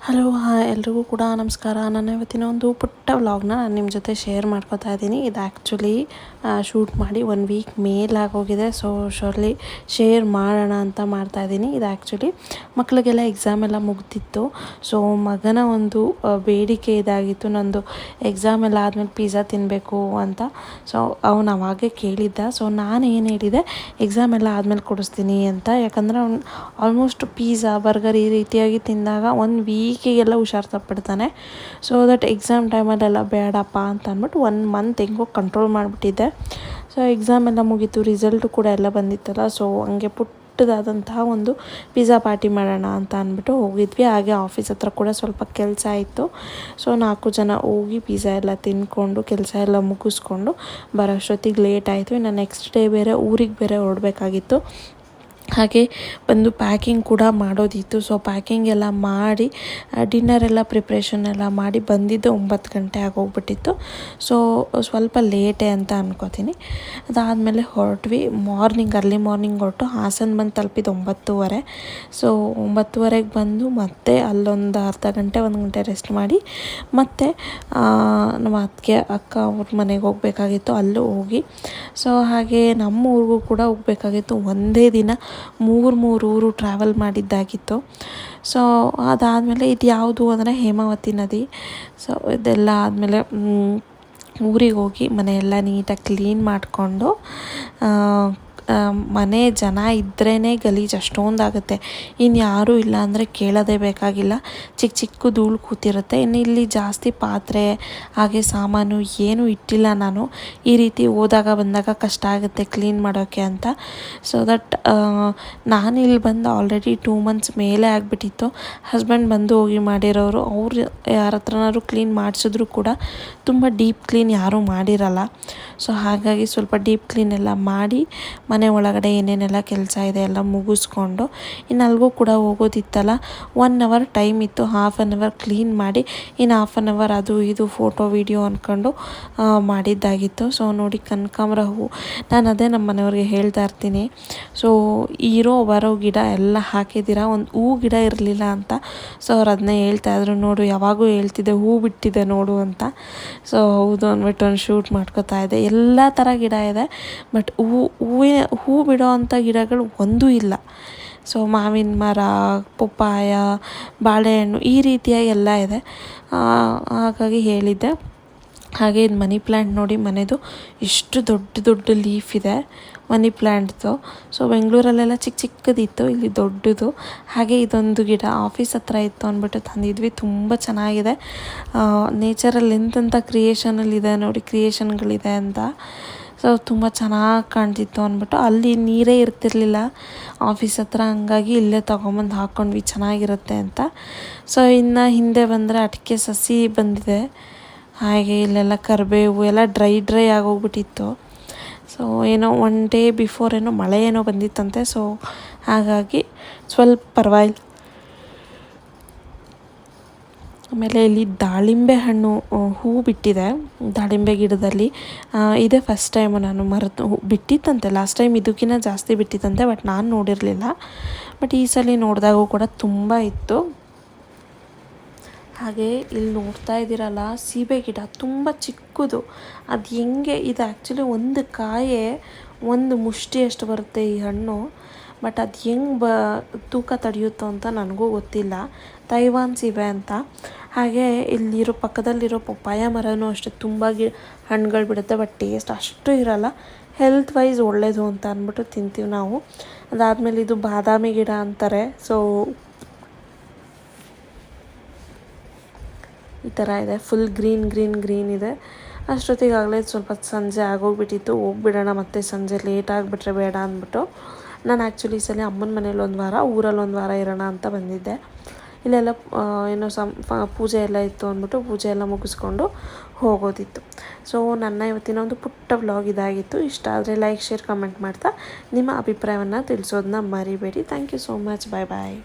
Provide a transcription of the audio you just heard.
Hello ಎಲ್ರಿಗೂ ಕೂಡ ನಮಸ್ಕಾರ. ನನ್ನ ಇವತ್ತಿನ ಒಂದು ಪುಟ್ಟ ವ್ಲಾಗ್ನ ನಾನು ನಿಮ್ಮ ಜೊತೆ ಶೇರ್ ಮಾಡ್ಕೋತಾ ಇದ್ದೀನಿ. ಇದು ಆ್ಯಕ್ಚುಲಿ ಶೂಟ್ ಮಾಡಿ 1 ವೀಕ್ ಮೇಲಾಗೋಗಿದೆ. ಸೊ ಶೋರ್ಲಿ ಶೇರ್ ಮಾಡೋಣ ಅಂತ ಮಾಡ್ತಾಯಿದ್ದೀನಿ. ಇದು ಆ್ಯಕ್ಚುಲಿ ಮಕ್ಕಳಿಗೆಲ್ಲ ಎಕ್ಸಾಮ್ ಎಲ್ಲ ಮುಗ್ದಿತ್ತು. ಸೊ ಮಗನ ಒಂದು ಬೇಡಿಕೆ ಇದಾಗಿತ್ತು, ನಂದು ಎಕ್ಸಾಮ್ ಎಲ್ಲ ಆದಮೇಲೆ ಪಿಜ್ಜಾ ತಿನ್ನಬೇಕು ಅಂತ. ಸೊ ಅವನು ಅವಾಗೇ ಕೇಳಿದ್ದ. ಸೊ ನಾನು ಏನು ಹೇಳಿದೆ, ಎಕ್ಸಾಮ್ ಎಲ್ಲ ಆದಮೇಲೆ ಕೊಡಿಸ್ತೀನಿ ಅಂತ. ಯಾಕಂದರೆ ಅವ್ನು ಆಲ್ಮೋಸ್ಟ್ ಪಿಜ್ಜಾ ಬರ್ಗರ್ ಈ ರೀತಿಯಾಗಿ ತಿಂದಾಗ 1 ವೀಕಿಗೆಲ್ಲ ಹುಷಾರು ತಪ್ಪಿಡ್ತಾನೆ. ಸೊ ದಟ್ ಎಕ್ಸಾಮ್ ಟೈಮಲ್ಲೆಲ್ಲ ಬೇಡಪ್ಪ ಅಂತ ಅಂದ್ಬಿಟ್ಟು 1 ಮಂತ್ ಹೆಂಗೋ ಕಂಟ್ರೋಲ್ ಮಾಡಿಬಿಟ್ಟಿದ್ದೆ. ಸೊ ಎಕ್ಸಾಮ್ ಎಲ್ಲ ಮುಗೀತು, ರಿಸಲ್ಟು ಕೂಡ ಎಲ್ಲ ಬಂದಿತ್ತಲ್ಲ. ಸೊ ಹಂಗೆ ಪುಟ್ಟದಾದಂತಹ ಒಂದು ಪಿಜ್ಜಾ ಪಾರ್ಟಿ ಮಾಡೋಣ ಅಂತ ಅಂದ್ಬಿಟ್ಟು ಹೋಗಿದ್ವಿ. ಹಾಗೆ ಆಫೀಸ್ ಹತ್ರ ಕೂಡ ಸ್ವಲ್ಪ ಕೆಲಸ ಇತ್ತು. ಸೊ 4 ಜನ ಹೋಗಿ ಪಿಜ್ಜಾ ಎಲ್ಲ ತಿಂದ್ಕೊಂಡು ಕೆಲಸ ಎಲ್ಲ ಮುಗಿಸ್ಕೊಂಡು ಬರೋಷ್ಟೊತ್ತಿಗೆ ಲೇಟ್ ಆಯಿತು. ಇನ್ನು ನೆಕ್ಸ್ಟ್ ಡೇ ಬೇರೆ ಊರಿಗೆ ಬೇರೆ ಹೊರಡಬೇಕಾಗಿತ್ತು. ಹಾಗೆ ಬಂದು ಪ್ಯಾಕಿಂಗ್ ಕೂಡ ಮಾಡೋದಿತ್ತು. ಸೊ ಪ್ಯಾಕಿಂಗ್ ಎಲ್ಲ ಮಾಡಿ ಡಿನ್ನರೆಲ್ಲ ಪ್ರಿಪ್ರೇಷನ್ ಎಲ್ಲ ಮಾಡಿ ಬಂದಿದ್ದು 9 ಗಂಟೆ ಆಗೋಗ್ಬಿಟ್ಟಿತ್ತು. ಸೊ ಸ್ವಲ್ಪ ಲೇಟೇ ಅಂತ ಅನ್ಕೋತೀನಿ. ಅದಾದಮೇಲೆ ಹೊರಟ್ವಿ. ಅರ್ಲಿ ಮಾರ್ನಿಂಗ್ ಹೊರಟು ಹಾಸನ ಬಂದು ತಲುಪಿದ್ದು 9:30. ಸೊ 9:30ಗೆ ಬಂದು ಮತ್ತೆ ಅಲ್ಲೊಂದು ಅರ್ಧ ಗಂಟೆ 1 ಗಂಟೆ ರೆಸ್ಟ್ ಮಾಡಿ ಮತ್ತೆ ನಮ್ಮ ಅಕ್ಕ ಅವ್ರ ಮನೆಗೆ ಹೋಗಬೇಕಾಗಿತ್ತು, ಅಲ್ಲೂ ಹೋಗಿ. ಸೊ ಹಾಗೆ ನಮ್ಮ ಊರಿಗೂ ಕೂಡ ಹೋಗಬೇಕಾಗಿತ್ತು. ಒಂದೇ ದಿನ 3 ಊರು ಟ್ರಾವೆಲ್ ಮಾಡಿದ್ದಾಗಿತ್ತು. ಸೊ ಅದಾದಮೇಲೆ ಇದು ಯಾವುದು ಅಂದರೆ ಹೇಮಾವತಿ ನದಿ. ಸೊ ಇದೆಲ್ಲ ಆದಮೇಲೆ ಊರಿಗೆ ಹೋಗಿ ಮನೆಯೆಲ್ಲ ನೀಟಾಗಿ ಕ್ಲೀನ್ ಮಾಡಿಕೊಂಡು, ಮನೆ ಜನ ಇದ್ರೇ ಗಲೀಜು ಅಷ್ಟೊಂದಾಗುತ್ತೆ. ಇನ್ನು ಯಾರೂ ಇಲ್ಲ ಅಂದರೆ ಕೇಳೋದೇ ಬೇಕಾಗಿಲ್ಲ. ಚಿಕ್ಕ ಧೂಳು ಕೂತಿರುತ್ತೆ. ಇನ್ನು ಇಲ್ಲಿ ಜಾಸ್ತಿ ಪಾತ್ರೆ ಹಾಗೆ ಸಾಮಾನು ಏನೂ ಇಟ್ಟಿಲ್ಲ ನಾನು. ಈ ರೀತಿ ಹೋದಾಗ ಬಂದಾಗ ಕಷ್ಟ ಆಗುತ್ತೆ ಕ್ಲೀನ್ ಮಾಡೋಕ್ಕೆ ಅಂತ. ಸೊ ದಟ್ ನಾನು ಇಲ್ಲಿ ಬಂದು ಆಲ್ರೆಡಿ 2 ಮಂತ್ಸ್ ಮೇಲೆ ಆಗಿಬಿಟ್ಟಿತ್ತು. ಹಸ್ಬೆಂಡ್ ಬಂದು ಹೋಗಿ ಮಾಡಿರೋರು. ಅವ್ರು ಯಾರ ಹತ್ರನಾದ್ರು ಕ್ಲೀನ್ ಮಾಡಿಸಿದ್ರು ಕೂಡ ತುಂಬ ಡೀಪ್ ಕ್ಲೀನ್ ಯಾರೂ ಮಾಡಿರಲ್ಲ. ಸೊ ಹಾಗಾಗಿ ಸ್ವಲ್ಪ ಡೀಪ್ ಕ್ಲೀನ್ ಎಲ್ಲ ಮಾಡಿ ಮನೆ ಒಳಗಡೆ ಏನೇನೆಲ್ಲ ಕೆಲಸ ಇದೆ ಎಲ್ಲ ಮುಗಿಸ್ಕೊಂಡು, ಇನ್ನು ಅಲ್ಲಿಗೂ ಕೂಡ ಹೋಗೋದಿತ್ತಲ್ಲ. 1 ಅವರ್ ಟೈಮ್ ಇತ್ತು. ಹಾಫ್ ಆನ್ ಅವರ್ ಕ್ಲೀನ್ ಮಾಡಿ ಇನ್ನು ಹಾಫ್ ಆನ್ ಅವರ್ ಅದು ಇದು ಫೋಟೋ ವಿಡಿಯೋ ಅಂದ್ಕೊಂಡು ಮಾಡಿದ್ದಾಗಿತ್ತು. ಸೊ ನೋಡಿ ಕನಕಾಂಬರ ಹೂವು, ನಾನು ಅದೇ ನಮ್ಮ ಮನೆಯವ್ರಿಗೆ ಹೇಳ್ತಾ ಇರ್ತೀನಿ. ಸೊ ಬರೋ ಗಿಡ ಎಲ್ಲ ಹಾಕಿದ್ದೀರಾ, ಒಂದು ಹೂ ಗಿಡ ಇರಲಿಲ್ಲ ಅಂತ. ಸೊ ಅವ್ರು ಅದನ್ನೇ ಹೇಳ್ತಾಯಿದ್ರು, ನೋಡು ಯಾವಾಗೂ ಹೇಳ್ತಿದ್ದೆ ಹೂ ಬಿಟ್ಟಿದೆ ನೋಡು ಅಂತ. ಸೊ ಹೌದು ಅಂದ್ಬಿಟ್ಟು ಒಂದು ಶೂಟ್ ಮಾಡ್ಕೋತಾ ಇದ್ದೆ. ಎಲ್ಲ ಥರ ಗಿಡ ಇದೆ, ಬಟ್ ಹೂ ಬಿಡೋ ಅಂಥ ಗಿಡಗಳು ಒಂದೂ ಇಲ್ಲ. ಸೊ ಮಾವಿನ ಮರ, ಪಪ್ಪಾಯ, ಬಾಳೆಹಣ್ಣು ಈ ರೀತಿಯಾಗಿ ಎಲ್ಲ ಇದೆ. ಹಾಗಾಗಿ ಹೇಳಿದ್ದೆ. ಹಾಗೆ ಇದು ಮನಿ ಪ್ಲ್ಯಾಂಟ್ ನೋಡಿ, ಮನೆದು ಎಷ್ಟು ದೊಡ್ಡ ಲೀಫ್ ಇದೆ ಮನಿ ಪ್ಲ್ಯಾಂಟ್ದು. ಸೊ ಬೆಂಗಳೂರಲ್ಲೆಲ್ಲ ಚಿಕ್ಕದಿತ್ತು, ಇಲ್ಲಿ ದೊಡ್ಡದು. ಹಾಗೆ ಇದೊಂದು ಗಿಡ ಆಫೀಸ್ ಹತ್ರ ಇತ್ತು ಅಂದ್ಬಿಟ್ಟು ತಂದಿದ್ವಿ. ತುಂಬ ಚೆನ್ನಾಗಿದೆ. ನೇಚರಲ್ಲಿ ಎಂತೆಂಥ ಕ್ರಿಯೇಷನಲ್ಲಿದೆ ನೋಡಿ, ಕ್ರಿಯೇಷನ್ಗಳಿದೆ ಅಂತ. ಸೊ ತುಂಬ ಚೆನ್ನಾಗಿ ಕಾಣ್ತಿತ್ತು ಅಂದ್ಬಿಟ್ಟು, ಅಲ್ಲಿ ನೀರೇ ಇರ್ತಿರ್ಲಿಲ್ಲ ಆಫೀಸ್ ಹತ್ರ, ಹಂಗಾಗಿ ಇಲ್ಲೇ ತೊಗೊಂಬಂದು ಹಾಕ್ಕೊಂಡ್ವಿ ಚೆನ್ನಾಗಿರುತ್ತೆ ಅಂತ. ಸೊ ಇನ್ನು ಹಿಂದೆ ಬಂದರೆ ಅಡಿಕೆ ಸಸಿ ಬಂದಿದೆ. ಹಾಗೆ ಇಲ್ಲೆಲ್ಲ ಕರಿಬೇವು ಎಲ್ಲ ಡ್ರೈ ಆಗೋಗ್ಬಿಟ್ಟಿತ್ತು. ಸೊ ಏನೋ 1 ಡೇ ಬಿಫೋರ್ ಏನೋ ಮಳೆ ಏನೋ ಬಂದಿತ್ತಂತೆ. ಸೊ ಹಾಗಾಗಿ ಸ್ವಲ್ಪ ಪರವಾಗಿಲ್ಲ. ಆಮೇಲೆ ಇಲ್ಲಿ ದಾಳಿಂಬೆ ಹಣ್ಣು ಹೂ ಬಿಟ್ಟಿದೆ. ದಾಳಿಂಬೆ ಗಿಡದಲ್ಲಿ ಇದೇ ಫಸ್ಟ್ ಟೈಮು ನಾನು ಬಿಟ್ಟಿತ್ತಂತೆ. ಲಾಸ್ಟ್ ಟೈಮ್ ಇದಕ್ಕಿಂತ ಜಾಸ್ತಿ ಬಿಟ್ಟಿತ್ತಂತೆ, ಬಟ್ ನಾನು ನೋಡಿರಲಿಲ್ಲ. ಬಟ್ ಈ ಸಲ ನೋಡಿದಾಗೂ ಕೂಡ ತುಂಬ ಇತ್ತು. ಹಾಗೆ ಇಲ್ಲಿ ನೋಡ್ತಾ ಇದ್ದೀರಲ್ಲ, ಸೀಬೆ ಗಿಡ ತುಂಬ ಚಿಕ್ಕದು. ಅದು ಹೆಂಗೆ, ಇದು ಆ್ಯಕ್ಚುಲಿ ಒಂದು ಕಾಯೇ 1 ಮುಷ್ಟಿಯಷ್ಟು ಬರುತ್ತೆ ಈ ಹಣ್ಣು. ಬಟ್ ಅದು ಹೆಂಗೆ ತೂಕ ತಡೆಯುತ್ತೋ ಅಂತ ನನಗೂ ಗೊತ್ತಿಲ್ಲ. ತೈವಾನ್ ಸೀಬೆ ಅಂತ. ಹಾಗೆ ಇಲ್ಲಿರೋ ಪಕ್ಕದಲ್ಲಿರೋ ಪಪ್ಪಾಯ ಮರನೂ ಅಷ್ಟೇ ತುಂಬ ಹಣ್ಣುಗಳು ಬಿಡುತ್ತೆ, ಬಟ್ ಟೇಸ್ಟ್ ಅಷ್ಟು ಇರಲ್ಲ. ಹೆಲ್ತ್ ವೈಸ್ ಒಳ್ಳೆಯದು ಅಂತ ಅಂದ್ಬಿಟ್ಟು ತಿಂತೀವಿ ನಾವು. ಅದಾದಮೇಲೆ ಇದು ಬಾದಾಮಿ ಗಿಡ ಅಂತಾರೆ. ಸೊ ಈ ಥರ ಇದೆ, ಫುಲ್ ಗ್ರೀನ್ ಇದೆ. ಅಷ್ಟೊತ್ತಿಗಾಗಲೇ ಸ್ವಲ್ಪ ಸಂಜೆ ಆಗೋಗ್ಬಿಟ್ಟಿತ್ತು. ಹೋಗ್ಬಿಡೋಣ ಮತ್ತೆ ಸಂಜೆ ಲೇಟ್ ಆಗಿಬಿಟ್ರೆ ಬೇಡ ಅಂದ್ಬಿಟ್ಟು ನಾನು ಆ್ಯಕ್ಚುಲಿ ಈ ಸಲ ಅಮ್ಮನ ಮನೇಲಿ 1 ವಾರ, ಊರಲ್ಲಿ 1 ವಾರ ಇರೋಣ ಅಂತ ಬಂದಿದ್ದೆ. ಇಲ್ಲೆಲ್ಲ ಏನೋ ಪೂಜೆ ಎಲ್ಲ ಇತ್ತು ಅಂದ್ಬಿಟ್ಟು ಪೂಜೆ ಎಲ್ಲ ಮುಗಿಸ್ಕೊಂಡು ಹೋಗೋದಿತ್ತು. ಸೊ ನನ್ನ ಇವತ್ತಿನ ಒಂದು ಪುಟ್ಟ ವ್ಲಾಗ್ ಇದಾಗಿತ್ತು. ಇಷ್ಟ ಆದರೆ ಲೈಕ್, ಶೇರ್, ಕಮೆಂಟ್ ಮಾಡ್ತಾ ನಿಮ್ಮ ಅಭಿಪ್ರಾಯವನ್ನು ತಿಳಿಸೋದನ್ನ ಮರಿಬೇಡಿ. Thank you so much. Bye.